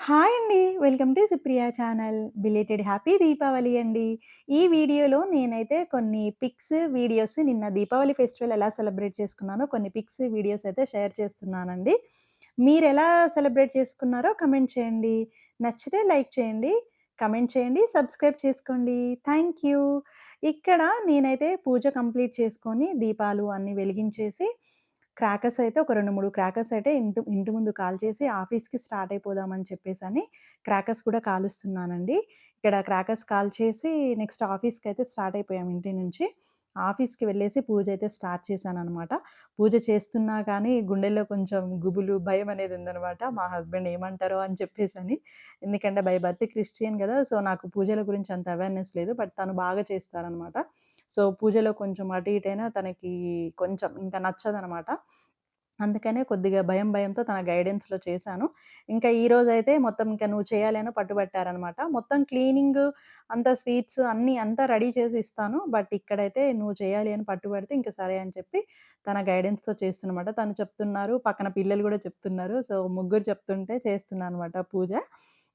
Hi అండి. Welcome to Supriya channel. Belated happy Deepavali అండి. ఈ వీడియోలో నేనైతే కొన్ని పిక్స్, వీడియోస్ నిన్న దీపావళి ఫెస్టివల్ ఎలా సెలబ్రేట్ చేసుకున్నానో కొన్ని పిక్స్, వీడియోస్ అయితే షేర్ చేస్తున్నానండి. మీరెలా సెలబ్రేట్ చేసుకున్నారో కమెంట్ చేయండి. నచ్చితే లైక్ చేయండి, కమెంట్ చేయండి, సబ్స్క్రైబ్ చేసుకోండి. Thank you. ఇక్కడ నేనైతే పూజ కంప్లీట్ చేసుకొని దీపాలు అన్నీ వెలిగించేసి క్రాకర్స్ అయితే ఒక 2, 3 క్రాకర్స్ అయితే ఇంటి ముందు కాల్చేసి ఆఫీస్‌కి స్టార్ట్ అయిపోదామని చెప్పేసని క్రాకర్స్ కూడా కాలుస్తున్నానండి. ఇక్కడ క్రాకర్స్ కాల్చేసి నెక్స్ట్ ఆఫీస్‌కైతే స్టార్ట్ అయిపోయాం ఇంటి నుంచి. ఆఫీస్‌కి వెళ్ళేసి పూజ అయితే స్టార్ట్ చేశాననమాట. పూజ చేస్తున్నా కానీ గుండెల్లో కొంచెం గుబులు, భయం అనేది ఉందనమాట. మా హస్బెండ్ ఏమంటారో అని చెప్పేసని. ఎందుకంటే బై బర్త్ క్రిస్టియన్ గదా! సో, నాకు పూజల గురించి అంత అవేర్‌నెస్ లేదు. బట్ తను బాగా చేస్తారనమాట. సో, పూజలో కొంచెం అటు ఇటైనా తనకి కొంచెం ఇంకా నచ్చదనమాట. అందుకనే కొద్దిగా భయంతో తన గైడెన్స్‌లో చేశాను. ఇంకా ఈరోజైతే మొత్తం ఇంక నువ్వు చేయాలి అని పట్టుబట్టారనమాట. మొత్తం క్లీనింగు, అంతా స్వీట్స్ అన్నీ అంతా రెడీ చేసి ఇస్తాను. బట్ ఇక్కడైతే నువ్వు చేయాలి అని పట్టుబడితే ఇంక సరే అని చెప్పి తన గైడెన్స్‌తో చేస్తున్నమాట. తను చెప్తున్నారు, పక్కన పిల్లలు గూడా చెప్తున్నారు. సో, ముగ్గురు చెప్తుంటే చేస్తున్నా అనమాట పూజ.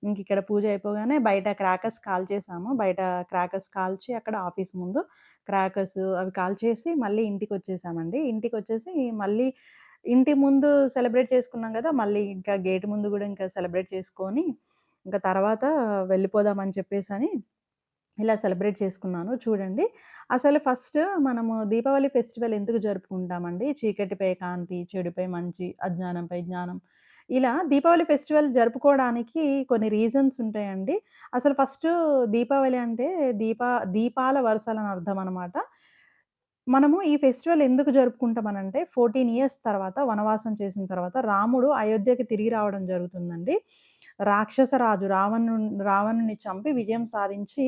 ఇంకిక్కడ పూజ అయిపోగానే బయట క్రాకర్స్ కాల్చేసాము. బయట క్రాకర్స్ కాల్చి అక్కడ ఆఫీస్ ముందు క్రాకర్స్ అవి కాల్చేసి మళ్ళీ ఇంటికొచ్చేసామండి. ఇంటికొచ్చేసి మళ్ళీ ఇంటి ముందు సెలబ్రేట్ చేసుకున్నాం గదా! మళ్ళీ ఇంకా గేట్ ముందు గూడా ఇంకా సెలబ్రేట్ చేసుకొని, ఇంక తర్వాత వెళ్ళిపోదామని చెప్పేసని ఇలా సెలబ్రేట్ చేసుకున్నాను. చూడండి, అసలు ఫస్ట్ మనము దీపావళి ఫెస్టివల్ ఎందుకు జరుపుకుంటామండి? చీకటిపై కాంతి, చెడుపై మంచి, అజ్ఞానంపై జ్ఞానం. ఇలా దీపావళి ఫెస్టివల్ జరుపుకోవడానికి కొన్ని రీజన్స్ ఉంటాయండి. అసలు ఫస్టు దీపావళి అంటే దీపాల వరసలని అర్థం అనమాట. మనము ఈ ఫెస్టివల్ ఎందుకు జరుపుకుంటామనంటే 14 ఇయర్స్ తర్వాత వనవాసం చేసిన తర్వాత రాముడు అయోధ్యకి తిరిగి రావడం జరుగుతుందండి. రాక్షస రాజు రావణుడిని చంపి విజయం సాధించి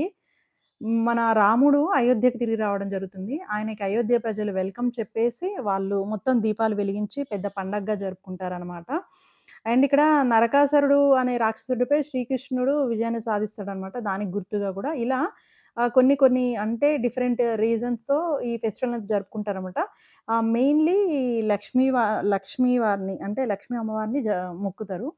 మన రాముడు అయోధ్యకి తిరిగి రావడం జరుగుతుంది. ఆయనకి అయోధ్య ప్రజలు వెల్కమ్ చెప్పేసి వాళ్ళు మొత్తం దీపాలు వెలిగించి పెద్ద పండగగా జరుపుకుంటారనమాట. అండ్ ఇక్కడ నరకాసురుడు అనే రాక్షసుడిపై శ్రీకృష్ణుడు విజయాన్ని సాధిస్తాడనమాట. దానికి గుర్తుగా గూడా ఇలా కొన్ని అంటే డిఫరెంట్ రీజన్స్‌తో ఈ ఫెస్టివల్ అనేది జరుపుకుంటారనమాట. మెయిన్‌లీ లక్ష్మీ వారిని అంటే లక్ష్మీ అమ్మవారిని మొక్కుతారు.